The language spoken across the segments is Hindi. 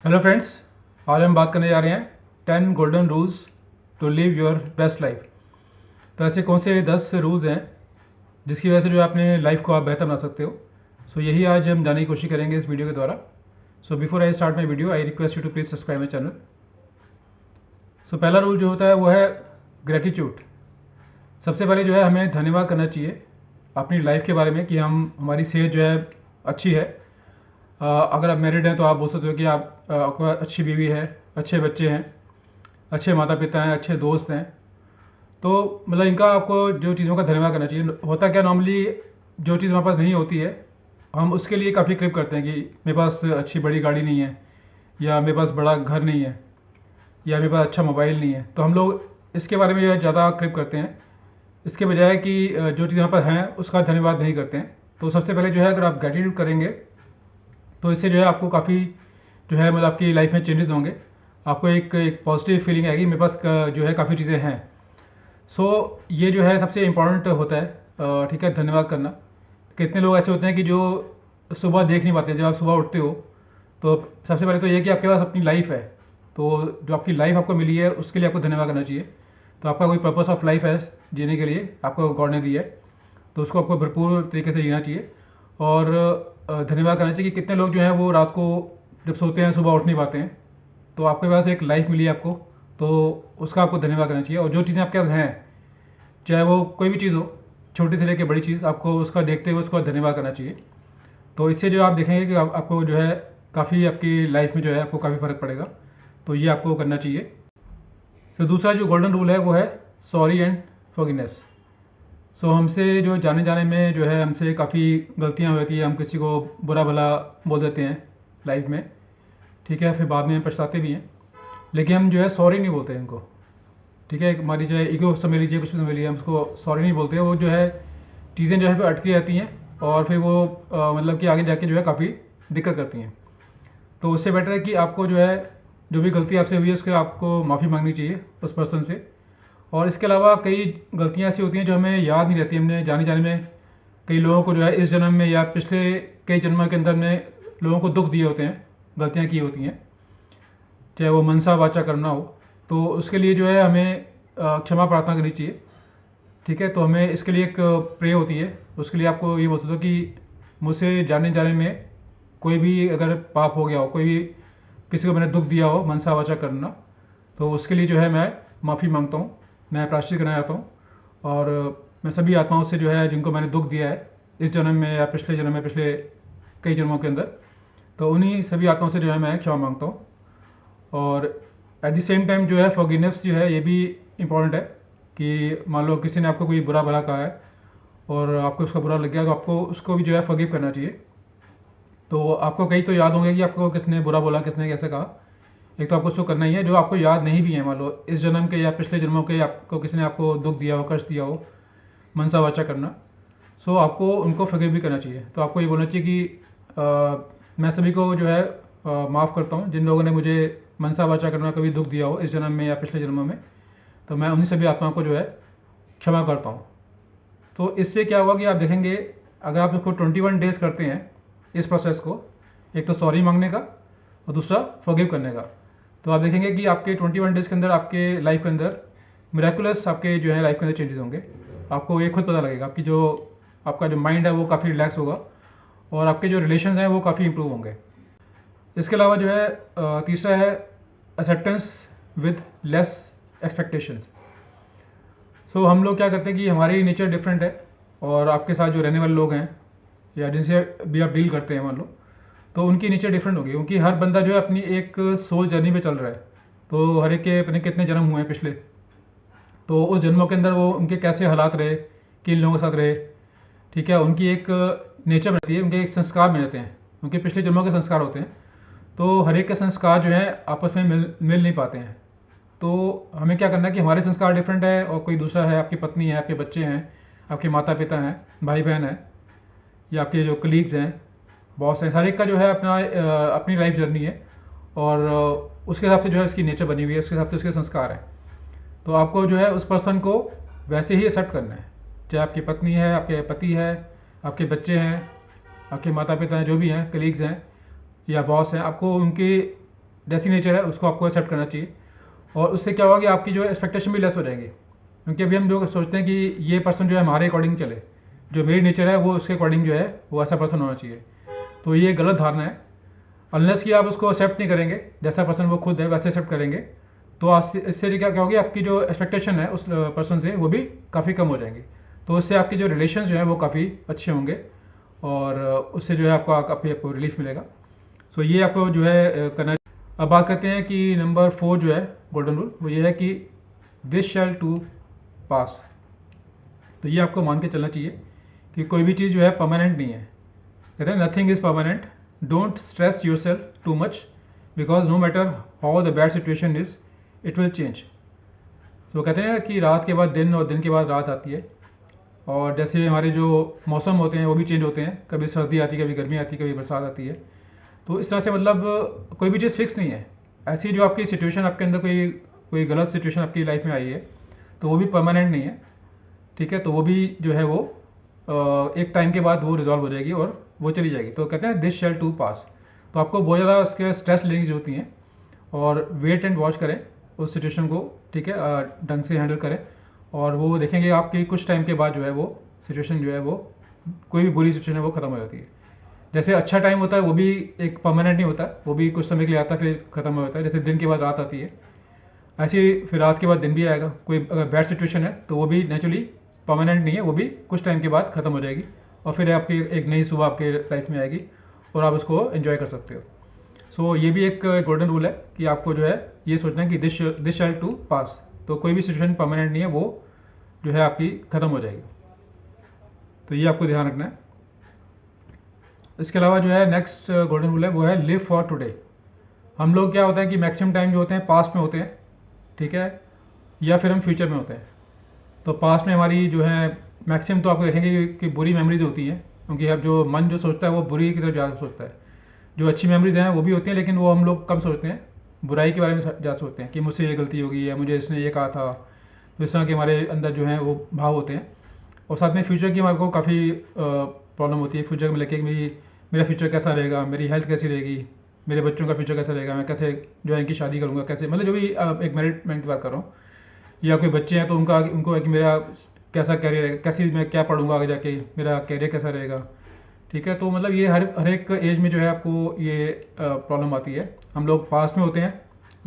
हेलो फ्रेंड्स, आज हम बात करने जा रहे हैं 10 golden rules to live your best life. तो ऐसे कौन से 10 रूल्स हैं जिसकी वजह से जो है अपने लाइफ को आप बेहतर बना सकते हो। सो यही आज हम जानने की कोशिश करेंगे इस वीडियो के द्वारा। So before I start my video I request you to please subscribe my channel. So पहला रूल जो होता है वो है ग्रेटिट्यूड। सबसे पहले जो है हमें धन्यवाद करना चाहिए अपनी लाइफ के बारे में कि हमारी सेहत जो है अच्छी है। अगर आप मैरिड हैं तो आप बोल सकते हो कि आपको अच्छी बीवी है, अच्छे बच्चे हैं, अच्छे माता पिता हैं, अच्छे दोस्त हैं। तो मतलब इनका आपको जो चीज़ों का धन्यवाद करना चाहिए। होता क्या, नॉर्मली जो चीज़ हमारे पास नहीं होती है हम उसके लिए काफ़ी क्रिप करते हैं कि मेरे पास अच्छी बड़ी गाड़ी नहीं है, या मेरे पास बड़ा घर नहीं है, या मेरे पास अच्छा मोबाइल नहीं है। तो हम लोग इसके बारे में जो है ज़्यादा क्रिप करते हैं, इसके बजाय कि जो चीज़ यहाँ पर हैं उसका धन्यवाद नहीं करते हैं। तो सबसे पहले जो है अगर आप ग्रेटिट्यूड करेंगे तो इससे जो है आपको काफ़ी जो है मतलब आपकी लाइफ में चेंजेस होंगे। आपको एक पॉजिटिव फीलिंग आएगी, मेरे पास जो है काफ़ी चीज़ें हैं। सो ये जो है सबसे इम्पॉर्टेंट होता है, ठीक है, धन्यवाद करना। कितने लोग ऐसे होते हैं कि जो सुबह देख नहीं पाते। जब आप सुबह उठते हो तो सबसे पहले तो ये कि आपके पास अपनी लाइफ है, तो जो आपकी लाइफ आपको मिली है उसके लिए आपको धन्यवाद करना चाहिए। तो आपका कोई पर्पस ऑफ लाइफ है जीने के लिए, आपको गॉड ने दिया है, तो उसको आपको भरपूर तरीके से जीना चाहिए। और धन्यवाद करना चाहिए कि कितने लोग जो हैं वो रात को जब सोते हैं सुबह उठ नहीं पाते हैं। तो आपके पास एक लाइफ मिली है आपको, तो उसका आपको धन्यवाद करना चाहिए। और जो चीज़ें आपके पास हैं, चाहे वो कोई भी चीज़ हो, छोटी से लेकर बड़ी चीज़, आपको उसका देखते हुए उसका धन्यवाद करना चाहिए। तो इससे जो आप देखेंगे कि आपको जो है काफ़ी आपकी लाइफ में जो है आपको काफ़ी फ़र्क पड़ेगा। तो ये आपको करना चाहिए। तो दूसरा जो गोल्डन रूल है वो है सॉरी एंड फॉरगिवनेस। सो हमसे जो जाने जाने में जो है हमसे काफ़ी गलतियाँ हो जाती है, हम किसी को बुरा भला बोल देते हैं लाइफ में, ठीक है, फिर बाद में पछताते भी हैं। लेकिन हम जो है सॉरी नहीं बोलते इनको, ठीक है। हमारी जो है ईगो समझ लीजिए, कुछ भी समझ लीजिए, हम उसको सॉरी नहीं बोलते। वो जो है चीज़ें जो है फिर अटकी रहती हैं और फिर वो मतलब कि आगे जाके जो है काफ़ी दिक्कत करती हैं। तो उससे बेटर है कि आपको जो है जो भी गलती आपसे हुई है उसके आपको माफ़ी मांगनी चाहिए उस पर्सन से। और इसके अलावा कई गलतियाँ ऐसी होती हैं जो हमें याद नहीं रहती। हमने जाने जाने में कई लोगों को जो है इस जन्म में या पिछले कई जन्मों के अंदर में लोगों को दुख दिए होते हैं, गलतियाँ की होती हैं, चाहे वो मनसा वाचा करना हो। तो उसके लिए जो है हमें क्षमा प्रार्थना करनी चाहिए, ठीक है। तो हमें इसके लिए एक प्रे होती है, उसके लिए आपको ये बोल सकते हो कि मुझसे जाने जाने में कोई भी अगर पाप हो गया हो, कोई भी किसी को मैंने दुख दिया हो मनसा वाचा करना, तो उसके लिए जो है मैं माफ़ी मांगता हूँ, मैं प्रायश्चित करना चाहता हूँ। और मैं सभी आत्माओं से जो है जिनको मैंने दुख दिया है इस जन्म में या पिछले जन्म में, पिछले कई जन्मों के अंदर, तो उन्हीं सभी आत्माओं से जो है मैं क्षमा मांगता हूँ। और एट द सेम टाइम जो है फॉरगिवनेस जो है ये भी इम्पॉर्टेंट है कि मान लो किसी ने आपको कोई बुरा भला कहा है और आपको उसका बुरा लग गया, तो आपको उसको भी जो है फॉरगिव करना चाहिए। तो आपको कई तो याद होंगे कि आपको किसने बुरा बोला, किसने कैसे कहा। एक तो आपको उसको करना ही है। जो आपको याद नहीं भी है, मान लो इस जन्म के या पिछले जन्मों के आपको किसी ने आपको दुख दिया हो, कष्ट दिया हो, मनसा वाचा करना, सो आपको उनको फॉरगिव भी करना चाहिए। तो आपको ये बोलना चाहिए कि मैं सभी को जो है माफ़ करता हूँ जिन लोगों ने मुझे मनसा वाचा करना कभी दुख दिया हो इस जन्म में या पिछले जन्मों में, तो मैं उन्हीं सभी आत्माओं को जो है क्षमा करता हूँ। तो इससे क्या होगा कि आप देखेंगे अगर आप इसको 21 डेज करते हैं इस प्रोसेस को, एक तो सॉरी मांगने का और दूसरा फॉरगिव करने का, तो आप देखेंगे कि आपके 21 डेज के अंदर आपके लाइफ के अंदर मिराकुलस आपके जो है लाइफ के अंदर चेंजेस होंगे। आपको ये खुद पता लगेगा, आपका जो माइंड है वो काफ़ी रिलैक्स होगा और आपके जो रिलेशंस हैं वो काफ़ी इंप्रूव होंगे। इसके अलावा जो है तीसरा है एक्सेप्टेंस विद लेस एक्सपेक्टेशंस। सो हम लोग क्या करते हैं कि हमारी नेचर डिफरेंट है और आपके साथ जो रहने वाले लोग हैं या जिनसे भी आप डील करते हैं मान लो, तो उनकी नेचर डिफरेंट होगी, क्योंकि हर बंदा जो है अपनी एक सोल जर्नी पे चल रहा है। तो हर एक के अपने कितने जन्म हुए हैं पिछले, तो उस जन्मों के अंदर वो उनके कैसे हालात रहे, किन लोगों के साथ रहे, ठीक है, उनकी एक नेचर रहती है, उनके एक संस्कार में रहते हैं, उनके पिछले जन्मों के संस्कार होते हैं। तो हर एक के संस्कार जो है आपस में मिल नहीं पाते हैं। तो हमें क्या करना है कि हमारे संस्कार डिफरेंट है और कोई दूसरा है, आपकी पत्नी है, आपके बच्चे हैं, आपके माता पिता हैं, भाई बहन हैं, या आपके जो कलीग्स हैं, बॉस हैं, हर एक का जो है अपनी लाइफ जर्नी है और उसके हिसाब से जो है उसकी नेचर बनी हुई है, उसके हिसाब से उसके संस्कार हैं। तो आपको जो है उस पर्सन को वैसे ही एक्सेप्ट करना है, चाहे आपकी पत्नी है, आपके पति है, आपके बच्चे हैं, आपके माता पिता हैं, जो भी हैं, कलीग्स हैं या बॉस हैं, आपको उनकी जैसी नेचर है उसको आपको एक्सेप्ट करना चाहिए। और उससे क्या होगा कि आपकी जो एक्सपेक्टेशन भी लेस हो जाएंगी, क्योंकि अभी हम लोग सोचते हैं कि ये पर्सन जो है हमारे अकॉर्डिंग चले, जो मेरी नेचर है वो उसके अकॉर्डिंग जो है वो ऐसा पर्सन होना चाहिए। तो ये गलत धारणा है। अनलेस कि आप उसको एक्सेप्ट नहीं करेंगे, जैसा पर्सन वो खुद है वैसे एक्सेप्ट करेंगे, तो इससे क्या होगी, आपकी जो एक्सपेक्टेशन है उस पर्सन से वो भी काफ़ी कम हो जाएंगी। तो उससे आपके जो रिलेशन जो है वो काफ़ी अच्छे होंगे और उससे जो है आपको रिलीफ मिलेगा। सो ये आपको जो है करना। अब बात करते हैं कि नंबर 4 जो है गोल्डन रूल, वो ये है कि दिस शैल टू पास। तो ये आपको मान के चलना चाहिए कि कोई भी चीज़ जो है परमानेंट नहीं है। कहते हैं nothing is permanent, don't stress yourself too much because no matter how the bad situation is it will change. तो कहते हैं कि रात के बाद दिन और दिन के बाद रात आती है, और जैसे हमारे जो मौसम होते हैं वो भी चेंज होते हैं, कभी सर्दी आती है, कभी गर्मी आती है, कभी बरसात आती है। तो इस तरह से मतलब कोई भी चीज़ फिक्स नहीं है। ऐसी जो आपकी सिचुएशन, आपके अंदर कोई गलत सिचुएशन आपकी लाइफ में आई है तो वो भी परमानेंट नहीं है, ठीक है। तो वो भी जो है वो एक टाइम के बाद वो रिजॉल्व हो जाएगी और वो चली जाएगी। तो कहते हैं दिस शैल टू पास। तो आपको बहुत ज़्यादा उसके स्ट्रेस लेने की जरूरत नहीं है, और वेट एंड वॉच करें उस सिचुएशन को, ठीक है, ढंग से हैंडल करें, और वो देखेंगे आपकी कुछ टाइम के बाद जो है वो सिचुएशन जो है वो, कोई भी बुरी सिचुएशन है वो ख़त्म हो जाती है। जैसे अच्छा टाइम होता है वो भी एक परमानेंट नहीं होता, वो भी कुछ समय के लिए आता है फिर ख़त्म हो जाता है। जैसे दिन के बाद रात आती है, ऐसे ही फिर रात के बाद दिन भी आएगा। कोई अगर बैड सिचुएशन है तो वो भी नेचुरली परमानेंट नहीं है, वो भी कुछ टाइम के बाद ख़त्म हो जाएगी, और फिर आपकी एक नई सुबह आपके लाइफ में आएगी और आप उसको एंजॉय कर सकते हो। सो ये भी एक गोल्डन रूल है कि आपको जो है ये सोचना है कि दिस शैल टू पास। तो कोई भी सिचुएशन परमानेंट नहीं है, वो जो है आपकी ख़त्म हो जाएगी। तो ये आपको ध्यान रखना है। इसके अलावा जो है नेक्स्ट गोल्डन रूल है वो है लिव फॉर टुडे। हम लोग क्या होता है कि मैक्सिमम टाइम जो होते हैं पास्ट में होते हैं, ठीक है, या फिर हम फ्यूचर में होते हैं। तो पास्ट में हमारी जो है मैक्सिमम तो आपको देखेंगे कि बुरी मेमोरीज होती हैं, क्योंकि अब जो मन जो सोचता है वो बुरी की तरफ ज़्यादा सोचता है। जो अच्छी मेमोरीज हैं वो भी होती हैं, लेकिन वो हम लोग कम सोचते हैं, बुराई के बारे में ज़्यादा सोचते हैं कि मुझसे ये गलती होगी या मुझे इसने ये कहा था। तो इस तरह के हमारे अंदर जो है वो भाव होते हैं। और साथ में फ्यूचर की हमारे को काफ़ी प्रॉब्लम होती है फ्यूचर में लेके, मेरा फ्यूचर कैसा रहेगा, मेरी हेल्थ कैसी रहेगी, मेरे बच्चों का फ्यूचर कैसा रहेगा, मैं कैसे जो है इनकी शादी करूँगा, कैसे, मतलब जो भी एक मैरिड की बात कर रहा हूँ, या कोई बच्चे हैं तो उनको कि मेरा कैसा कैरियर है, कैसी मैं क्या पढ़ूंगा आगे जाके, मेरा कैरियर कैसा रहेगा, ठीक है। तो मतलब ये हर एक एज में जो है आपको ये प्रॉब्लम आती है। हम लोग पास्ट में होते हैं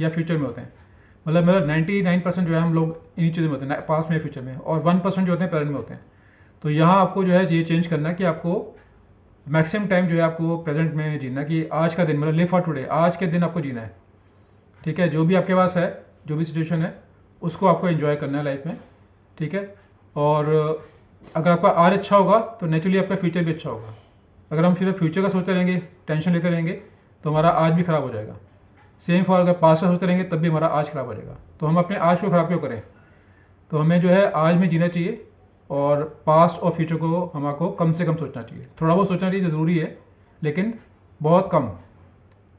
या फ्यूचर में होते हैं, मतलब 99% जो है हम लोग इन्हीं चीज़ों में होते हैं, पास्ट में फ्यूचर में, और 1% जो होते हैं प्रेजेंट में होते हैं। तो यहाँ आपको जो है ये चेंज करना है कि आपको मैक्सिमम टाइम जो है आपको प्रेजेंट में जीना, कि आज का दिन, मतलब लिव फॉर टुडे, आज के दिन आपको जीना है, ठीक है। जो भी आपके पास है, जो भी सिचुएशन है, उसको आपको एंजॉय करना है लाइफ में, ठीक है। और अगर आपका आज अच्छा होगा तो नेचुरली आपका फ्यूचर भी अच्छा होगा। अगर हम सिर्फ फ्यूचर का सोचते रहेंगे, टेंशन लेते रहेंगे, तो हमारा आज भी ख़राब हो जाएगा। सेम फॉर अगर पास्ट का सोचते रहेंगे तब भी हमारा आज ख़राब हो जाएगा। तो हम अपने आज को ख़राब क्यों करें? तो हमें जो है आज में जीना चाहिए, और पास्ट और फ्यूचर को हमको कम से कम सोचना चाहिए। थोड़ा बहुत सोचना चाहिए, ज़रूरी है, लेकिन बहुत कम।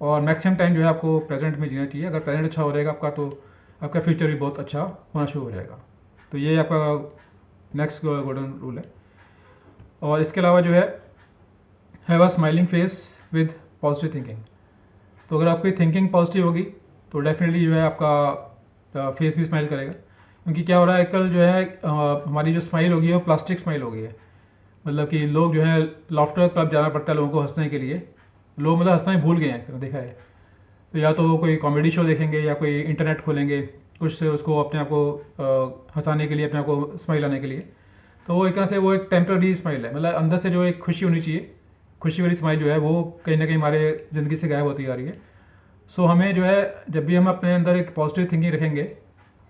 और मैक्सिमम टाइम जो है आपको प्रेजेंट में जीना चाहिए। अगर प्रेजेंट अच्छा हो जाएगा आपका, तो आपका फ्यूचर भी बहुत अच्छा होना शुरू हो जाएगा। तो ये आपका नेक्स्ट गोल्डन रूल है। और इसके अलावा जो है have a smiling face with positive thinking. तो अगर आपकी थिंकिंग पॉजिटिव होगी तो डेफिनेटली जो है आपका फेस भी स्माइल करेगा। क्योंकि क्या हो रहा है आजकल जो है हमारी जो स्माइल होगी वो प्लास्टिक स्माइल हो गई है। मतलब कि लोग जो है लाफ्टर क्लब जाना पड़ता है लोगों को हंसने के लिए, लोग मतलब हंसना ही भूल गए हैं, देखा है। तो या तो कोई कॉमेडी शो देखेंगे या कोई इंटरनेट खोलेंगे कुछ से उसको अपने आप को हंसाने के लिए, अपने आप को स्माइल आने के लिए। तो वो एक तरह से वो एक टेम्पररी स्माइल है, मतलब अंदर से जो एक खुशी होनी चाहिए, खुशी वाली स्माइल जो है वो कहीं ना कहीं हमारे ज़िंदगी से गायब होती जा रही है। सो हमें जो है जब भी हम अपने अंदर एक पॉजिटिव थिंकिंग रखेंगे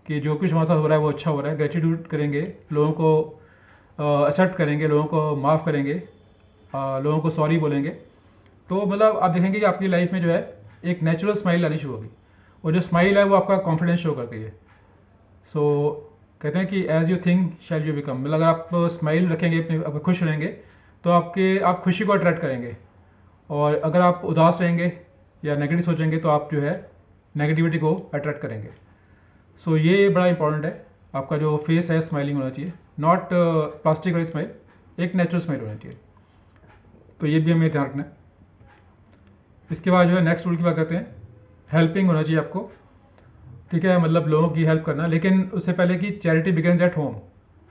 कि जो कुछ हमारे साथ हो रहा है वो अच्छा हो रहा है, ग्रेटिट्यूड करेंगे, लोगों को एक्सेप्ट करेंगे, लोगों को माफ़ करेंगे, लोगों को सॉरी बोलेंगे, तो मतलब आप देखेंगे कि आपकी लाइफ में जो है एक नेचुरल स्माइल आनी शुरू होगी। और जो स्माइल है वो आपका कॉन्फिडेंस शो करती है। सो कहते हैं कि as you think shall you become, मतलब अगर आप स्माइल रखेंगे, अपने खुश रहेंगे, तो आप खुशी को अट्रैक्ट करेंगे। और अगर आप उदास रहेंगे या नेगेटिव सोचेंगे तो आप जो है नेगेटिविटी को अट्रैक्ट करेंगे। सो ये बड़ा इंपॉर्टेंट है, आपका जो फेस है स्माइलिंग होना चाहिए, नॉट प्लास्टिक वाली स्माइल, एक नेचुरल स्माइल होना चाहिए। तो ये भी हमें ध्यान रखना है। इसके बाद जो है नेक्स्ट रूल की बात करते हैं, हेल्पिंग होना चाहिए आपको, ठीक है, मतलब लोगों की हेल्प करना, लेकिन उससे पहले कि चैरिटी बिगिंस एट होम।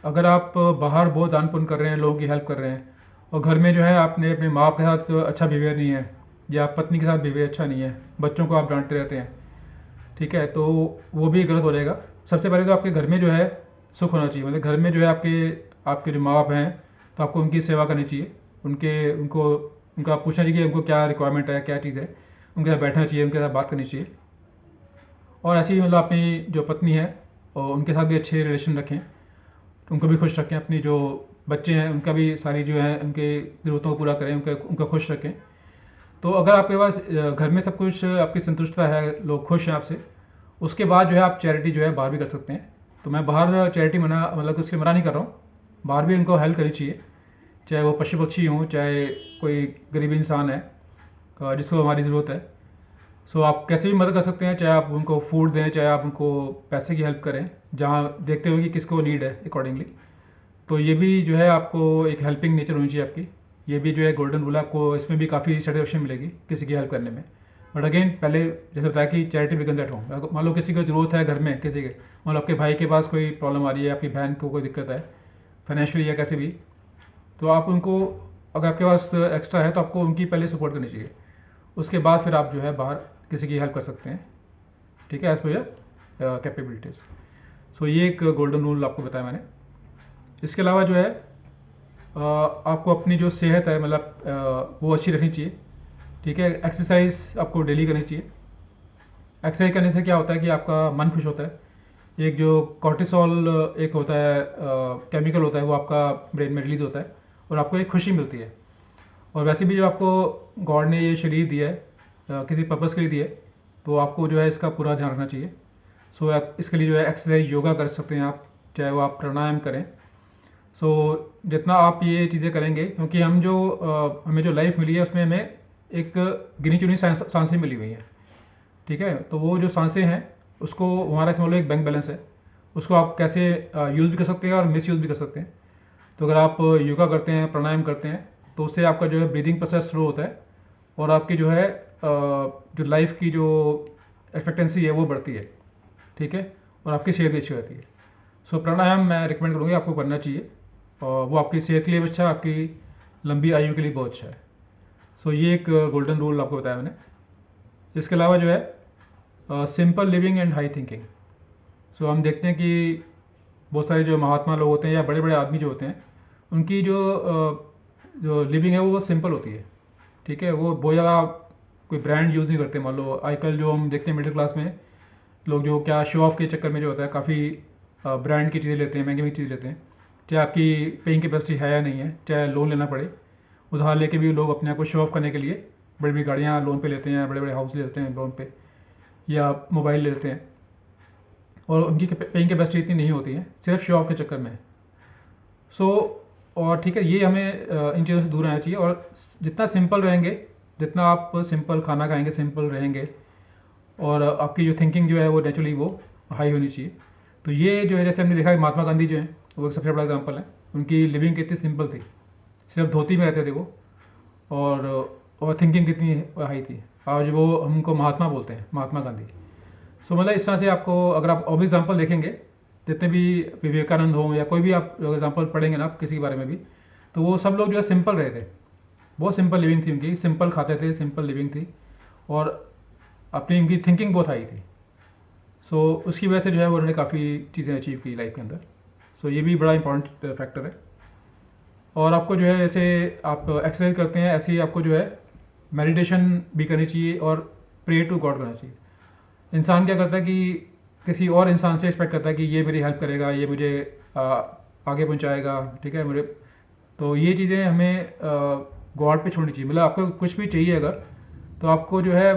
अगर आप बाहर बहुत दान पुण्य कर रहे हैं, लोगों की हेल्प कर रहे हैं, और घर में जो है आपने अपने माँ बाप के साथ अच्छा बिहेवियर नहीं है, या पत्नी के साथ बिहेवियर अच्छा नहीं है, बच्चों को आप डांटते रहते हैं, ठीक है, तो वो भी गलत हो जाएगा। सबसे पहले तो आपके घर में जो है सुख होना चाहिए, मतलब घर में जो है आपके आपके जो माँ बाप हैं, तो आपको उनकी सेवा करनी चाहिए, उनको उनका पूछना चाहिए कि उनको क्या रिक्वायरमेंट है, क्या चीज़ है, उनके साथ बैठना चाहिए, उनके साथ बात करनी चाहिए। और ऐसे ही मतलब अपनी जो पत्नी है और उनके साथ भी अच्छे रिलेशन रखें, उनको भी खुश रखें, अपनी जो बच्चे हैं उनका भी सारी जो है उनके ज़रूरतों को पूरा करें, उनका खुश रखें। तो अगर आपके पास घर में सब कुछ आपकी संतुष्टता है, लोग खुश हैं आपसे, उसके बाद जो है आप चैरिटी जो है बाहर भी कर सकते हैं। तो मैं बाहर चैरिटी मतलब उसके मना नहीं कर रहा हूँ, बाहर भी उनको हेल्प करनी चाहिए, चाहे वो पशु पक्षी हों, चाहे कोई गरीब इंसान है जिसको हमारी ज़रूरत है। सो आप कैसे भी मदद कर सकते हैं, चाहे आप उनको फूड दें, चाहे आप उनको पैसे की हेल्प करें, जहाँ देखते हुए कि किसको नीड है अकॉर्डिंगली। तो ये भी जो है आपको एक हेल्पिंग नेचर होनी चाहिए आपकी। ये भी जो है गोल्डन रूल, आपको इसमें भी काफ़ी सेटिस्फेक्शन मिलेगी किसी की हेल्प करने में। बट अगेन पहले जैसे बताया कि चैरिटी बिगिंस एट होम। मान लो किसी को ज़रूरत है घर में, किसी के मान लो आपके भाई के पास कोई प्रॉब्लम आ रही है, आपकी बहन को कोई दिक्कत है फाइनेंशियली या कैसे भी, तो आप उनको, अगर आपके पास एक्स्ट्रा है तो आपको उनकी पहले सपोर्ट करनी चाहिए, उसके बाद फिर आप जो है बाहर किसी की हेल्प कर सकते हैं, ठीक है, एज पर योर कैपेबिलिटीज़। सो ये एक गोल्डन रूल आपको बताया मैंने। इसके अलावा जो है आपको अपनी जो सेहत है, मतलब वो अच्छी रखनी चाहिए, ठीक है। एक्सरसाइज आपको डेली करनी चाहिए। एक्सरसाइज करने से क्या होता है कि आपका मन खुश होता है, एक जो कॉर्टिसोल एक होता है केमिकल होता है, वो आपका ब्रेन में रिलीज होता है और आपको एक खुशी मिलती है। और वैसे भी जो आपको गॉड ने ये शरीर दिया है किसी पर्पज़ के लिए दिया है, तो आपको जो है इसका पूरा ध्यान रखना चाहिए। सो आप इसके लिए जो है एक्सरसाइज, योगा कर सकते हैं आप, चाहे वो आप प्राणायाम करें। सो जितना आप ये चीज़ें करेंगे, क्योंकि हमें जो लाइफ मिली है उसमें हमें एक गिनी चुनी सांसें मिली हुई हैं, ठीक है। तो वो जो सांसें हैं उसको, हमारा समझ लो एक बैंक बैलेंस है, उसको आप कैसे यूज़ भी कर सकते हैं और मिस यूज़ भी कर सकते हैं। तो अगर आप योगा करते हैं, प्राणायाम करते हैं, तो उससे आपका जो है ब्रीदिंग प्रोसेस स्लो होता है और आपकी जो है जो लाइफ की जो एक्सपेक्टेंसी है वो बढ़ती है, ठीक है, और आपकी सेहत भी अच्छी रहती है। सो प्राणायाम मैं रिकमेंड करूँगी, आपको करना चाहिए, और वो आपकी सेहत के लिए भी अच्छा है, आपकी लंबी आयु के लिए बहुत अच्छा है। सो ये एक गोल्डन रूल आपको बताया मैंने। इसके अलावा जो है simple living and high thinking. So हम देखते हैं कि बहुत सारे जो महात्मा लोग होते हैं या बड़े बड़े आदमी जो होते हैं, उनकी जो लिविंग है वो सिंपल होती है, ठीक है। वो बहुत ज़्यादा कोई ब्रांड यूज़ नहीं करते। मान लो आजकल जो हम देखते हैं मिडिल क्लास में लोग, जो क्या शो ऑफ के चक्कर में जो होता है काफ़ी ब्रांड की चीज़ें लेते हैं, महंगी महंगी चीज़ लेते हैं, चाहे आपकी पेइंग कैपेसिटी है या नहीं है, चाहे लोन लेना पड़े, उधार लेके भी लोग अपने आप को शो ऑफ करने के लिए बड़ी बड़ी गाड़ियाँ लोन पे लेते हैं, बड़े बड़े हाउस लेते हैं लोन पे, या मोबाइल लेते हैं, और उनकी पेइंग कैपेसिटी इतनी नहीं होती है, सिर्फ शो ऑफ के चक्कर में। सो और ठीक है, ये हमें इन चीज़ों से दूर रहना चाहिए, और जितना सिंपल रहेंगे, जितना आप सिंपल खाना खाएंगे, सिंपल रहेंगे, और आपकी जो थिंकिंग जो है वो नेचुरली वो हाई होनी चाहिए। तो ये जो है, जैसे हमने देखा कि महात्मा गांधी जो हैं वो एक सबसे बड़ा एग्जाम्पल है, उनकी लिविंग कितनी सिंपल थी, सिर्फ धोती में रहते थे वो, और थिंकिंग कितनी हाई थी। आज वो हमको महात्मा बोलते हैं, महात्मा गांधी। सो मतलब इस तरह से आपको, अगर आप और भी एग्जाम्पल देखेंगे, जितने भी विवेकानंद हो या कोई भी आप एग्जाम्पल पढ़ेंगे ना आप किसी के बारे में भी, तो वो सब लोग जो है सिंपल रहे थे, बहुत सिंपल लिविंग थी उनकी, सिंपल खाते थे, सिंपल लिविंग थी, और अपनी उनकी थिंकिंग बहुत हाई थी। सो उसकी वजह से जो है वो उन्होंने काफ़ी चीज़ें अचीव की लाइफ के अंदर। सो ये भी बड़ा इंपॉर्टेंट फैक्टर है। और आपको जो है, जैसे आप एक्सरसाइज करते हैं, ऐसे ही आपको जो है मेडिटेशन भी करनी चाहिए और प्रे टू गॉड करना चाहिए। इंसान क्या करता है कि किसी और इंसान से एक्सपेक्ट करता है कि ये मेरी हेल्प करेगा, ये मुझे आगे पहुंचाएगा, ठीक है, मुझे। तो ये चीज़ें हमें गॉड पे छोड़नी चाहिए। मतलब आपको कुछ भी चाहिए अगर, तो आपको जो है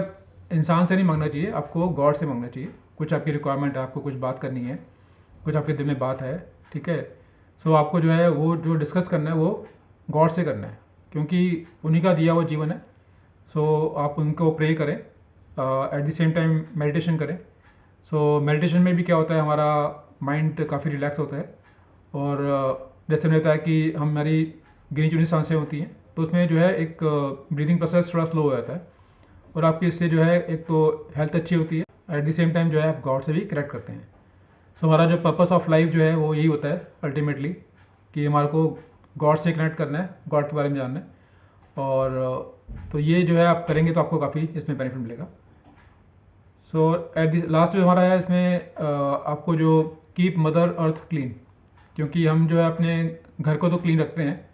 इंसान से नहीं मांगना चाहिए, आपको गॉड से मांगना चाहिए। कुछ आपकी रिक्वायरमेंट है, आपको कुछ बात करनी है, कुछ आपके दिल में बात है, ठीक है। सो आपको जो है वो जो डिस्कस करना है वो गॉड से करना है, क्योंकि उन्हीं का दिया हुआ जीवन है। सो आप उनको प्रे करें, at the same time meditation करें। सो मेडिटेशन में भी क्या होता है, हमारा माइंड काफ़ी रिलैक्स होता है, और जैसे मैंने बताया कि हमारी गिनी चुनी सांसें होती हैं, तो उसमें जो है एक ब्रीदिंग प्रोसेस थोड़ा स्लो हो जाता है, और आपकी इससे जो है एक तो हेल्थ अच्छी होती है, एट द सेम टाइम जो है आप गॉड से भी कनेक्ट करते हैं। सो हमारा जो पर्पस ऑफ लाइफ जो है वो यही होता है अल्टीमेटली, कि हमारे को गॉड से कनेक्ट करना है, गॉड के बारे में जानना है। और तो ये जो है आप करेंगे तो आपको काफ़ी इसमें बेनिफिट मिलेगा। सो एट द लास्ट जो हमारा है इसमें आपको जो कीप मदर अर्थ क्लीन, क्योंकि हम जो है अपने घर को तो क्लीन रखते हैं,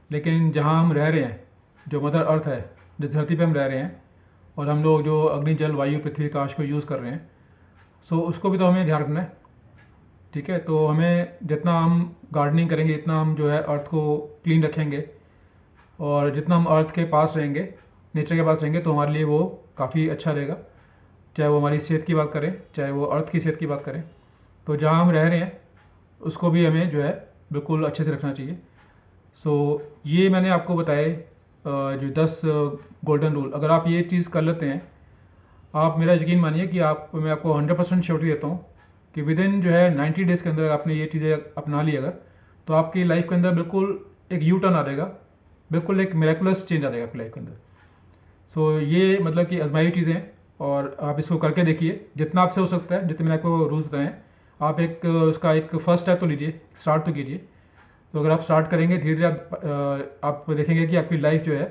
लेकिन जहाँ हम रह रहे हैं, जो मदर अर्थ है, जिस धरती पे हम रह रहे हैं, और हम लोग जो अग्नि जल वायु पृथ्वी आकाश को यूज़ कर रहे हैं, सो उसको भी तो हमें ध्यान रखना है। ठीक है, तो हमें जितना हम गार्डनिंग करेंगे, जितना हम जो है अर्थ को क्लीन रखेंगे, और जितना हम अर्थ के पास रहेंगे, नेचर के पास रहेंगे, तो हमारे लिए वो काफ़ी अच्छा रहेगा। चाहे वो हमारी सेहत की बात करें, चाहे वो अर्थ की सेहत की बात करें, तो जहाँ हम रह रहे हैं उसको भी हमें जो है बिल्कुल अच्छे से रखना चाहिए। सो ये मैंने आपको बताए जो 10 गोल्डन रूल। अगर आप ये चीज़ कर लेते हैं, आप मेरा यकीन मानिए कि मैं आपको 100% श्योरिटी देता हूँ कि विद इन जो है 90 डेज़ के अंदर आपने ये चीज़ें अपना ली अगर, तो आपकी लाइफ के अंदर बिल्कुल एक यू टर्न आ जाएगा, बिल्कुल एक मिरेकुलस चेंज आ जाएगा आपकी लाइफ के अंदर। सो ये मतलब कि आजमाई चीज़ें हैं, और आप इसको करके देखिए जितना आपसे हो सकता है, जितने मैंने आपको रूल्स बताए हैं। आप एक उसका एक फर्स्ट स्टेप तो लीजिए, स्टार्ट तो कीजिए। तो अगर आप स्टार्ट करेंगे धीरे धीरे आप देखेंगे कि आपकी लाइफ जो है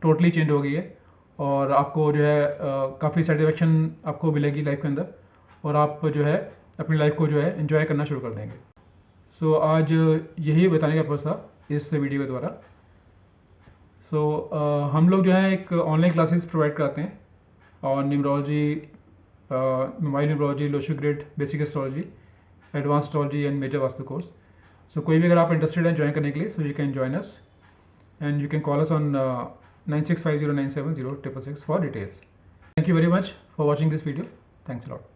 टोटली चेंज हो गई है, और आपको जो है काफ़ी सेटिस्फेक्शन आपको मिलेगी लाइफ के अंदर, और आप जो है अपनी लाइफ को जो है एंजॉय करना शुरू कर देंगे। सो आज यही बताने का पर्पस था इस वीडियो के द्वारा। सो हम लोग जो है एक ऑनलाइन क्लासेस प्रोवाइड कराते हैं और numerology, mobile numerology, Lo Shu grid, basic astrology, advance astrology and major vastu course. So कोई भी अगर आप इंटरेस्टेड हैं ज्वाइन करने के लिए, so you can join us and you can call us on 9650970666 for details. Thank you very much for watching this video. Thanks a lot.